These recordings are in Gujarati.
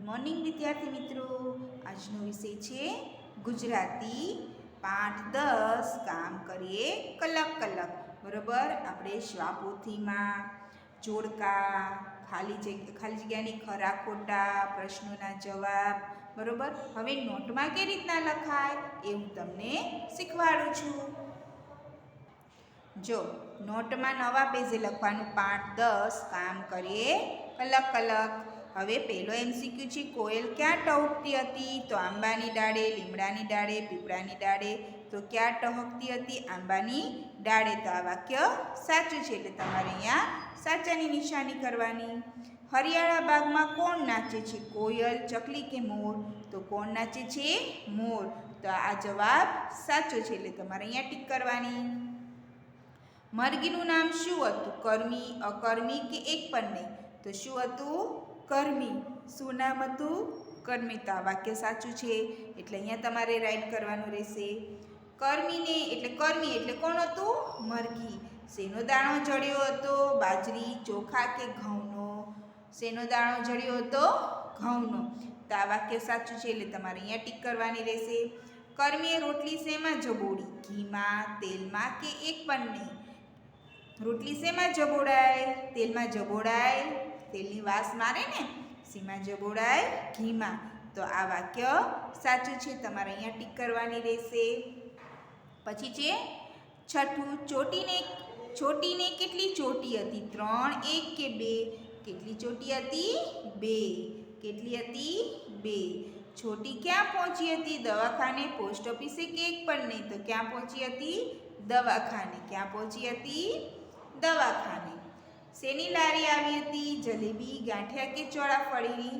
મોર્નિંગ વિદ્યાર્થી મિત્રો, આજનો વિષય છે ગુજરાતી પાઠ 10 કામ કરીએ કલક કલક. બરોબર, આપણે શ્વાપોથીમાં જોડકા, ખાલી જગ્યાની ખરા ખોટા, પ્રશ્નોના જવાબ, બરોબર. હવે નોટમાં કેવી રીતના લખાય એ હું તમને શીખવાડું છું. જો નોટમાં નવા પેજે લખવાનું પાઠ 10 કામ કરીએ કલક કલક. હવે પહેલો MCQ છે, કોયલ ક્યાં ટહુકતી હતી? તો આંબાની ડાળે, લીમડાની ડાળે, પીપળાની ડાળે. તો ક્યાં ટહુકતી હતી? આંબાની ડાળે. તો આ વાક્ય સાચું છે, એટલે તમારે અહીંયા સાચાની નિશાની કરવાની. હરિયાળા બાગમાં કોણ નાચે છે? કોયલ, ચકલી કે મોર? તો કોણ નાચે છે? મોર. તો આ જવાબ સાચો છે, એટલે તમારે અહીંયા ટીક કરવાની. મરઘીનું નામ શું હતું? કર્મી, અકર્મી કે એક પણ નહીં? તો શું હતું? કર્મી. શું નામ હતું? કર્મી. તો આ વાક્ય સાચું છે, એટલે અહીંયા તમારે રાઈટ કરવાનું રહેશે. કર્મી એટલે કોણ હતું? મરઘી. શેનો દાણો જડ્યો હતો? બાજરી, ચોખા કે ઘઉંનો? શેનો દાણો જડ્યો હતો? ઘઉંનો. તો આ વાક્ય સાચું છે, એટલે તમારે અહીંયા ટીક કરવાની રહેશે. કર્મીએ રોટલી શેમાં જબોડી? ઘીમાં, તેલમાં કે એક પણ નહીં? રોટલી શેમાં જબોડાય? તેલમાં જબોડાય. તેલની વાસ મારે ને. શેમાં જબોડાય? ઘીમાં. તો આ વાક્ય સાચું છે, તમારે અહીંયા ટીક કરવાની રહેશે. પછી છે છઠ્ઠું, ચોટીને કેટલી ચોટી હતી? 3, 1 કે 2? કેટલી ચોટી હતી? 2. કેટલી હતી? 2. છોટી ક્યાં પહોંચી હતી? દવાખાને, પોસ્ટ ઓફિસે કે એક પણ નહીં? તો ક્યાં પહોંચી હતી? દવાખાને. ક્યાં પહોંચી હતી? દવાખાને. શેની લારી આવી હતી? જલેબી, ગાંઠિયા કે ચોળાફળીની?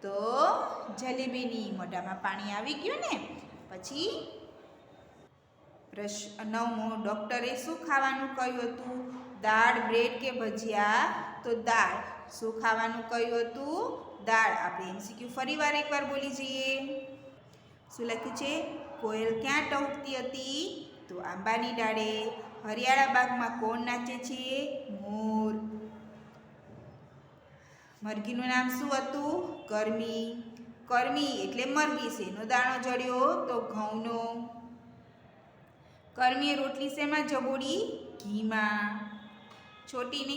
તો જલેબીની. મોઢામાં પાણી આવી ગયું ને. પછી 9મો, ડૉક્ટરે શું ખાવાનું કહ્યું હતું? દાળ, બ્રેડ કે ભજીયા? તો દાળ. શું ખાવાનું કહ્યું હતું? દાળ. આપણે MCQ ફરીવાર એકવાર બોલી જઈએ. શું લખ્યું છે? કોયલ ક્યાં ટહુકતી હતી? તો આંબાની ડાળે. હરિયાળા બાગમાં કોણ નાચે છે? મોર. મરઘીનું નામ શું હતું? કર્મી. કર્મી એટલે મરઘી. શેનો દાણો જડ્યો? તો ઘઉંનો. કર્મીએ રોટલી શેમાં જબોડી? ઘીમાં. છોટીને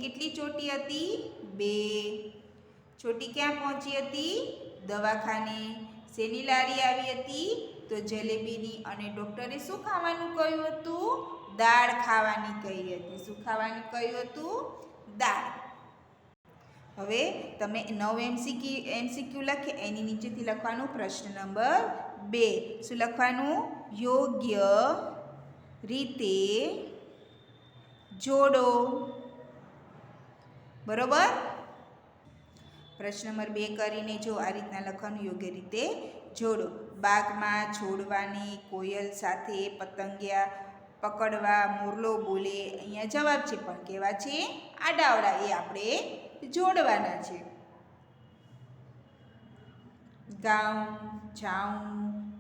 કેટલી ચોટી હતી? 2. છોટી ક્યાં પહોંચી હતી? દવાખાને. શેની લારી આવી હતી? તો જલેબીની. અને ડૉક્ટરે શું ખાવાનું કહ્યું હતું? દાળ ખાવાની કહી હતી. શું ખાવાનું કહ્યું હતું? દાળ. હવે તમે 9 MCQ લખે એની નીચેથી લખવાનું પ્રશ્ન નંબર 2. શું લખવાનું? યોગ્ય રીતે જોડો. બરોબર. પ્રશ્ન નંબર 2 કરીને જો આ રીતના લખવાનું, યોગ્ય રીતે જોડો. બાગમાં છોડવાની, કોયલ સાથે પતંગિયા પકડવા, મોરલો બોલે. અહીંયા જવાબ છે, પણ કેવા છે? આડાવડા. એ આપણે જોડવાના છે. ગાઉં, જાઉં,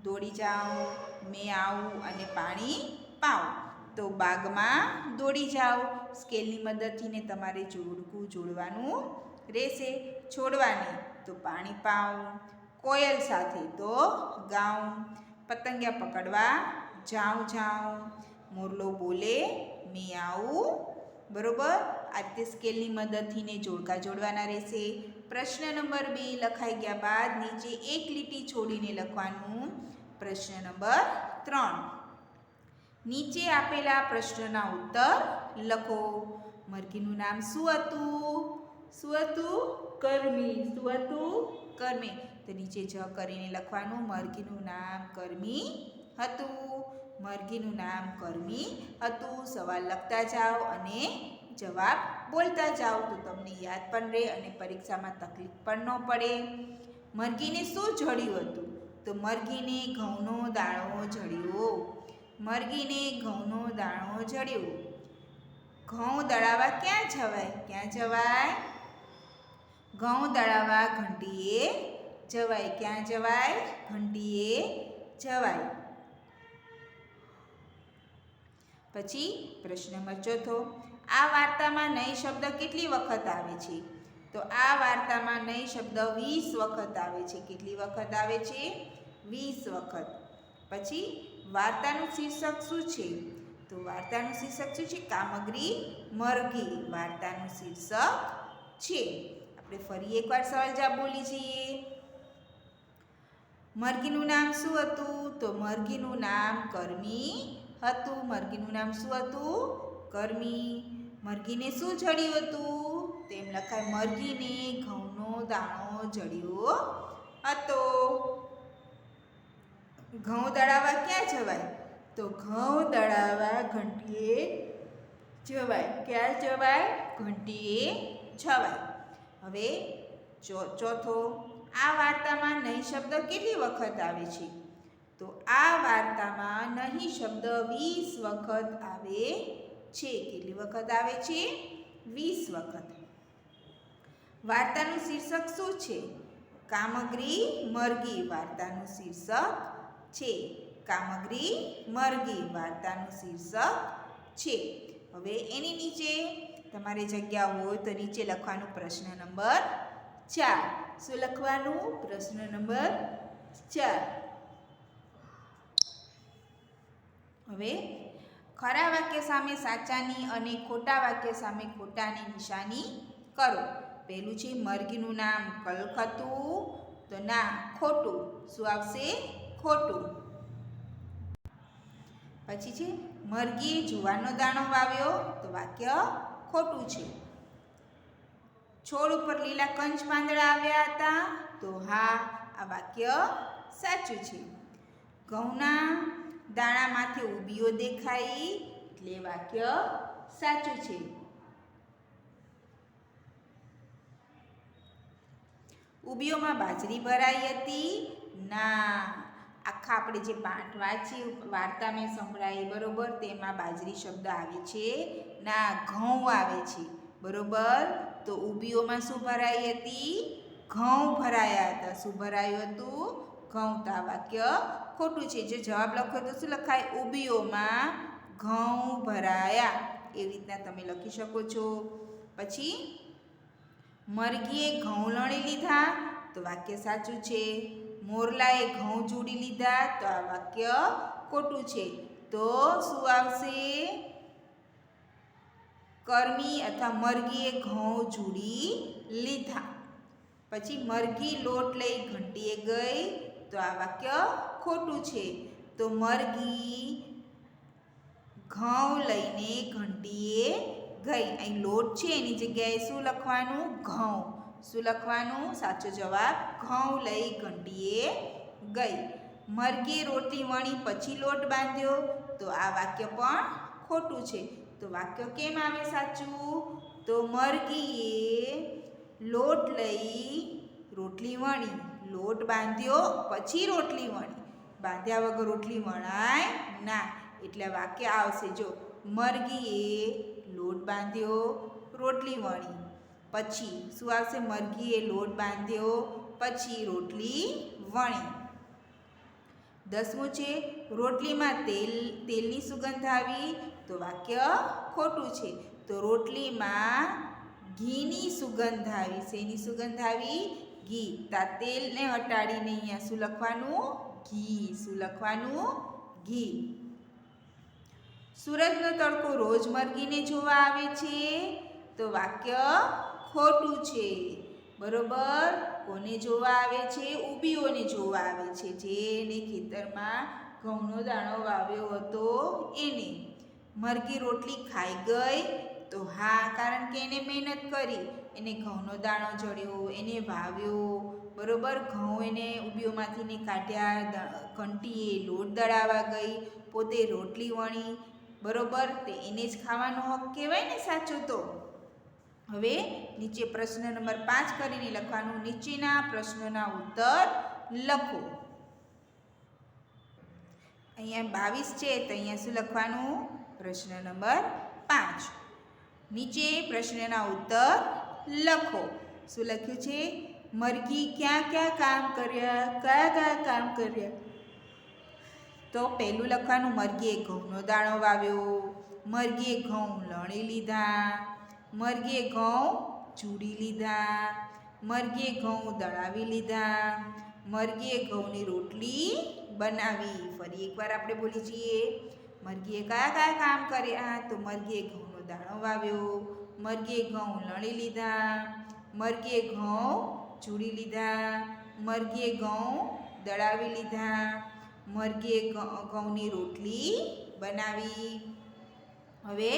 દોડી જાઉં, મેં આવું અને પાણી પાઉં. તો બાગમાં દોડી જાઓ. સ્કેલની મદદથી તમારે જોડવાનું રહેશે. છોડવાની તો પાણી પાઉં. કોયલ સાથે તો ગાઉં. પતંગિયા પકડવા જાઉં. મોરલો બોલે મેં આવું. બરોબર. આ રીતે સ્કેલની મદદથી જોડવાના રહેશે. પ્રશ્ન નંબર 2 લખાઈ ગયા બાદ નીચે એક લીટી છોડીને લખવાનું. પ્રશ્ન નંબર 3, નીચે આપેલા પ્રશ્નના ઉત્તર લખો. મરઘીનું નામ શું હતું? શું હતું? કર્મી. શું હતું? કર્મી. તો નીચે જ કરીને લખવાનું. મરઘીનું નામ કર્મી હતું. મરઘીનું નામ કર્મી હતું. સવાલ લખતા જાઓ અને જવાબ બોલતા જાઓ, તો તમને યાદ પણ રહે અને પરીક્ષામાં તકલીફ પણ ન પડે. મરઘીને શું જડ્યું હતું? તો મરઘીને ઘઉંનો દાણો જડ્યો. મરઘીને ઘઉંનો દાણો જડ્યો. ઘઉં દળાવવા ક્યાં જવાય? ક્યાં જવાય? ઘઉં દળાવવા ઘંટીએ જવાય. ક્યાં જવાય? ઘંટીએ જવાય. પછી પ્રશ્ન નંબર 4, આ વાર્તામાં નહીં શબ્દ કેટલી વખત આવે છે? તો આ વાર્તામાં નહીં શબ્દ 20 વખત આવે છે. કેટલી વખત આવે છે? 20 વખત. પછી વાર્તાનું શીર્ષક શું છે? તો વાર્તાનું શીર્ષક શું છે? કામગરી મરઘી વાર્તાનું શીર્ષક છે. આપણે ફરી એકવાર સવાલ જવાબ બોલી જઈએ. મરઘીનું નામ શું હતું? તો મરઘીનું નામ કર્મી હતું. મરઘીનું નામ શું હતું? કર્મી. મરઘીને શું જડ્યું હતું? તેમ લખાય મરઘીને ઘઉંનો દાણો જડ્યો હતો. ઘઉં દળાવવા ક્યાં જવાય? તો ઘઉં દળાવવા ઘંટીએ જવાય. ક્યાં જવાય? ઘંટીએ જવાય. હવે ચોથો, આ વાર્તામાં નહીં શબ્દ કેટલી વખત આવે છે? તો આ વાર્તામાં નહીં શબ્દ 20 વખત આવે છે. કેટલી વખત આવે છે? 20 વખત. વાર્તાનું શીર્ષક શું છે? કામગરી મરઘી વાર્તાનું શીર્ષક છે. કામગરી મરઘી વાર્તાનું શીર્ષક છે. હવે એની નીચે તમારે જગ્યા હોય તો નીચે લખવાનું પ્રશ્ન નંબર 4. શું લખવાનું? પ્રશ્ન નંબર 4. હવે ખરા વાક્ય સામે સાચાની અને ખોટા વાક્ય સામે ખોટાની નિશાની કરો. પહેલું છે મરઘીનું નામ કલખતું. તો ના, ખોટું. શું આવશે? ખોટું. પછી છે મરઘીએ જુવારનો દાણો વાવ્યો. તો વાક્ય ખોટું છે. છોડ ઉપર લીલા કંચ પાંદડા આવ્યા હતા. તો હા, આ વાક્ય સાચું છે. ઘઉંના દાણામાંથી ઉબીઓ દેખાઈ. એટલે વાક્ય સાચું છે. ઉબીઓમાં બાજરી ભરાઈ હતી. ના, આખા આપણે જે પાઠ વાંચી વાર્તા મેં સંભળાઈ બરોબર, તેમાં બાજરી શબ્દ આવે છે ના, ઘઉં આવે છે બરોબર. તો ઉબીઓમાં શું ભરાઈ હતી? ઘઉં ભરાયા હતા. શું ભરાયું હતું? ઘઉં. તો આ વાક્ય ખોટું છે. જો જવાબ લખો તો શું લખાય? ઉબીઓમાં ઘઉં ભરાયા. એવી રીતના તમે લખી શકો છો. પછી મરઘીએ ઘઉં લણી લીધા. તો વાક્ય સાચું છે. મોરલાએ ઘઉં જોડી લીધા. તો આ વાક્ય ખોટું છે. તો શું આવશે? કર્મી અથવા મરઘીએ ઘઉં જોડી લીધા. પછી મરઘી લોટ લઈ ઘંટીએ ગઈ. તો આ વાક્ય ખોટું છે. તો મરઘી ઘઉં લઈને ઘંટીએ ગઈ. અહીં લોટ છે એની જગ્યાએ શું લખવાનું? ઘઉં. શું લખવાનું? સાચો જવાબ ઘઉં લઈ ઘંટીએ ગઈ. મરઘીએ રોટલી વણી પછી લોટ બાંધ્યો. તો આ વાક્ય પણ ખોટું છે. તો વાક્ય કેમ આવે સાચું? તો મરઘીએ લોટ લઈ રોટલી વણી, લોટ બાંધ્યો પછી રોટલી વણી. બાંધ્યા વગર રોટલી વણાય ના. એટલે વાક્ય આવશે જો મરઘીએ લોટ બાંધ્યો, રોટલી વણી. પછી શું આવશે? મરઘીએ લોટ બાંધ્યો પછી રોટલી વણી. 10મું છે રોટલીમાં તેલની સુગંધ આવી. તો વાક્ય ખોટું છે. તો રોટલીમાં ઘીની સુગંધ આવી. શેની સુગંધ આવી? ઘી. તા તેલને હટાડીને અહીંયા શું લખવાનું? ઘી. શું લખવાનું? ઘી. સૂરજનો તડકો રોજ મરઘીને જોવા આવે છે. તો વાક્ય ખોટું છે બરોબર. કોને જોવા આવે છે? ઉબીઓને જોવા આવે છે. જેને ખેતરમાં ઘઉંનો દાણો વાવ્યો હતો એને. મરઘી રોટલી ખાઈ ગઈ. તો હા, કારણ કે એને મહેનત કરી. એને ઘઉંનો દાણો જડ્યો, એને વાવ્યો બરોબર. ઘઉં એને ઉબીઓમાંથી કાઢ્યા. ઘંટીએ લોટ દળાવવા ગઈ, પોતે રોટલી વણી બરોબર. તે એને જ ખાવાનો હક કહેવાય ને સાચો. તો હવે નીચે પ્રશ્ન નંબર 5 કરીને લખવાનું. નીચેના પ્રશ્નોના ઉત્તર લખો. અહીંયા 22 છે તો અહીંયા શું લખવાનું? પ્રશ્ન નંબર 5. નીચે પ્રશ્નના ઉત્તર લખો. શું લખ્યું છે? મરઘી ક્યાં ક્યાં કામ કર્યા? કયા કયા કામ કર્યા? તો પહેલું લખવાનું મરઘીએ ઘઉંનો દાણો વાવ્યો, મરઘીએ ઘઉં લણી લીધા, મરઘીએ ઘઉં ચૂડી લીધા, મરઘીએ ઘઉં દળાવી લીધા, મરઘીએ ઘઉંની રોટલી બનાવી. ફરી એકવાર આપણે બોલી જઈએ. મરઘીએ કયા કયા કામ કર્યા? તો મરઘીએ ઘઉંનો દાણો વાવ્યો, મરઘીએ ઘઉં લણી લીધા, મરઘીએ ઘઉં ચૂડી લીધા, મરઘીએ ઘઉં દળાવી લીધા, મરઘીએ ઘઉંની રોટલી બનાવી. હવે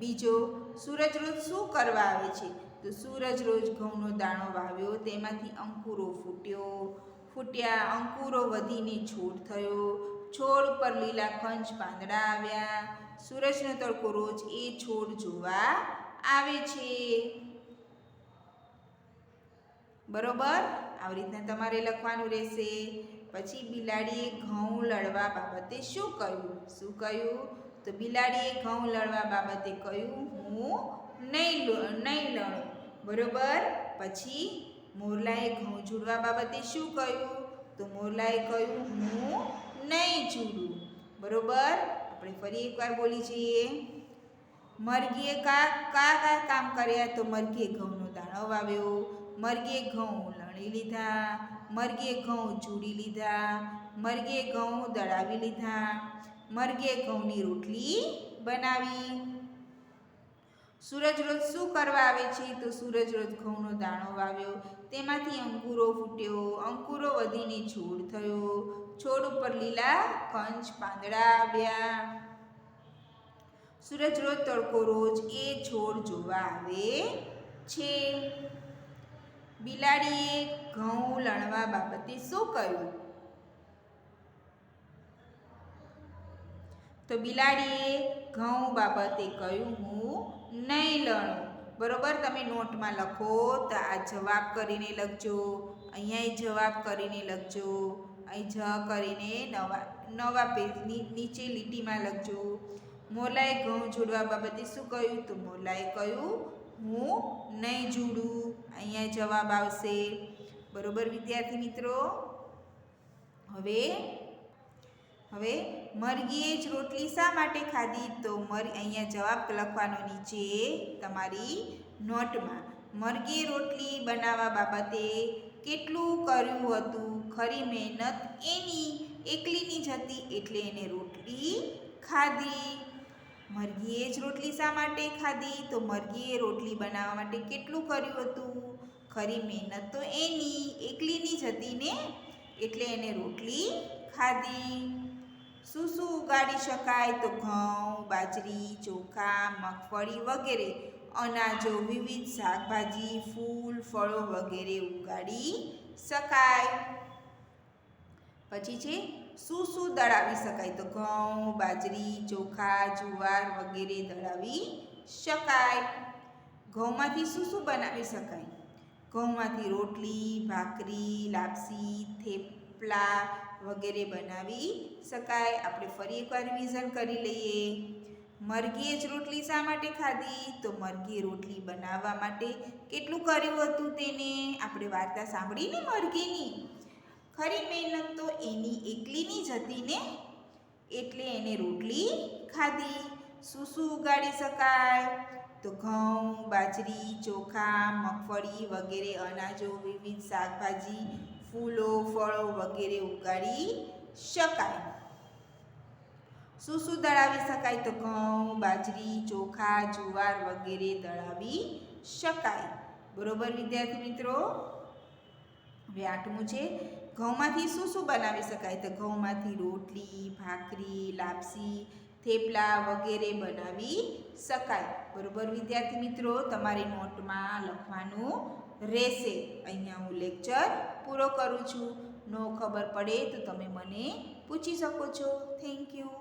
બીજો, સૂરજ રોજ શું કરવા આવે છે? તો સૂરજ રોજ ઘઉંનો દાણો વાવ્યો, તેમાંથી અંકુરો ફૂટ્યા, અંકુરો વધીને છોડ થયો, છોડ પર લીલા કંચ પાંદડા આવ્યા. સૂરજનો તડકો રોજ એ છોડ જોવા આવે છે. બરોબર, આવી રીતના તમારે લખવાનું રહેશે. પછી બિલાડીએ ઘઉં લડવા બાબતે શું કહ્યું? તો બિલાડીએ ઘઉં લડવા બાબતે કહ્યું, હું નહીં લડું. બરોબર. પછી મોરલાએ ઘઉં ઝૂડવા બાબતે શું કહ્યું? તો મોરલાએ કહ્યું, હું નહીં ઝૂડું. બરોબર. આપણે ફરી એકવાર બોલી જઈએ. મરઘીએ કયા કામ કર્યા? તો મરઘીએ ઘઉંનો દાણો વાવ્યો, મરઘીએ ઘઉં લણી લીધા, મરઘીએ ઘઉં ઝૂડી લીધા, મરઘીએ ઘઉં દળાવી લીધા, મરઘીએ ઘઉંની રોટલી બનાવી. સૂરજ રોજ શું કરવા આવે છે? તો સૂરજ રોજ ઘઉંનો દાણો વાવ્યો, તેમાંથી અંકુરો ફૂટ્યો, અંકુરો વધીને છોડ થયો, છોડ ઉપર લીલા કંચ પાંદડા આવ્યા. સૂરજ રોજ તડકો રોજ એ છોડ જોવા આવે છે. બિલાડીએ ઘઉં લણવા બાબતે શું કહ્યું? તો બિલાડીએ ઘઉં બાબતે કહ્યું, હું નહીં લણું. બરોબર. તમે નોટમાં લખો તો આ જવાબ કરીને લખજો, અહીંયા જવાબ કરીને લખજો, અહીં જ કરીને નવા પેજની નીચે લીટીમાં લખજો. મોરલાએ ઘઉં જોડવા બાબતે શું કહ્યું? તો મોરલાએ કહ્યું, હું નહીં જોડું. અહીંયા જવાબ આવશે. બરોબર વિદ્યાર્થી મિત્રો. હવે મરઘીએ જ રોટલી શા માટે ખાધી? તો અહીંયા જવાબ લખવાનો નીચે તમારી નોટમાં. મરઘીએ રોટલી બનાવવા બાબતે કેટલું કર્યું હતું? ખરી મહેનત એની એકલીની જ હતી, એટલે એને રોટલી ખાધી. મરઘીએ જ રોટલી શા માટે ખાધી? તો મરઘીએ રોટલી બનાવવા માટે કેટલું કર્યું હતું? ખરી મહેનત તો એની એકલીની જ હતી ને, એટલે એને રોટલી ખાધી. શું શું ઉગાડી શકાય? તો ઘઉં, બાજરી, ચોખા, મગફળી વગેરે અનાજો, વિવિધ શાકભાજી, ફૂલ, ફળો વગેરે ઉગાડી શકાય. પછી છે શું દળાવી શકાય? તો ઘઉં, બાજરી, ચોખા, જુવાર વગેરે દળાવી શકાય. ઘઉંમાંથી શું બનાવી શકાય? ઘઉંમાંથી રોટલી, ભાખરી, લાપસી, થેપલા વગેરે બનાવી શકાય. આપણે ફરી એકવાર રિવિઝન કરી લઈએ. મરઘીએ જ રોટલી શા માટે ખાધી? તો મરઘીએ રોટલી બનાવવા માટે કેટલું કર્યું હતું તેને? આપણે વાર્તા સાંભળીને મરઘીની. ખરી મહેનત તો એની એકલીની જ હતી ને, એટલે એને રોટલી ખાધી. શું ઉગાડી શકાય? તો ઘઉં, બાજરી, ચોખા, મગફળી વગેરે અનાજો, વિવિધ શાકભાજી, ફૂલો, ફળો વગેરે ઉગાડી શકાય. શું દળાવી શકાય? તો ઘઉં, બાજરી, ચોખા, જુવાર વગેરે દળાવી શકાય. બરોબર વિદ્યાર્થી મિત્રો. હવે 8મું છે, ઘઉંમાંથી શું બનાવી શકાય? તો ઘઉંમાંથી રોટલી, ભાખરી, લાપસી, થેપલા વગેરે બનાવી શકાય. બરોબર વિદ્યાર્થી મિત્રો. તમારે નોટમાં લખવાનું રહેશે. અહીંયા હું લેક્ચર પૂરો કરું છું. ન ખબર પડે તો તમે મને પૂછી શકો છો. Thank you.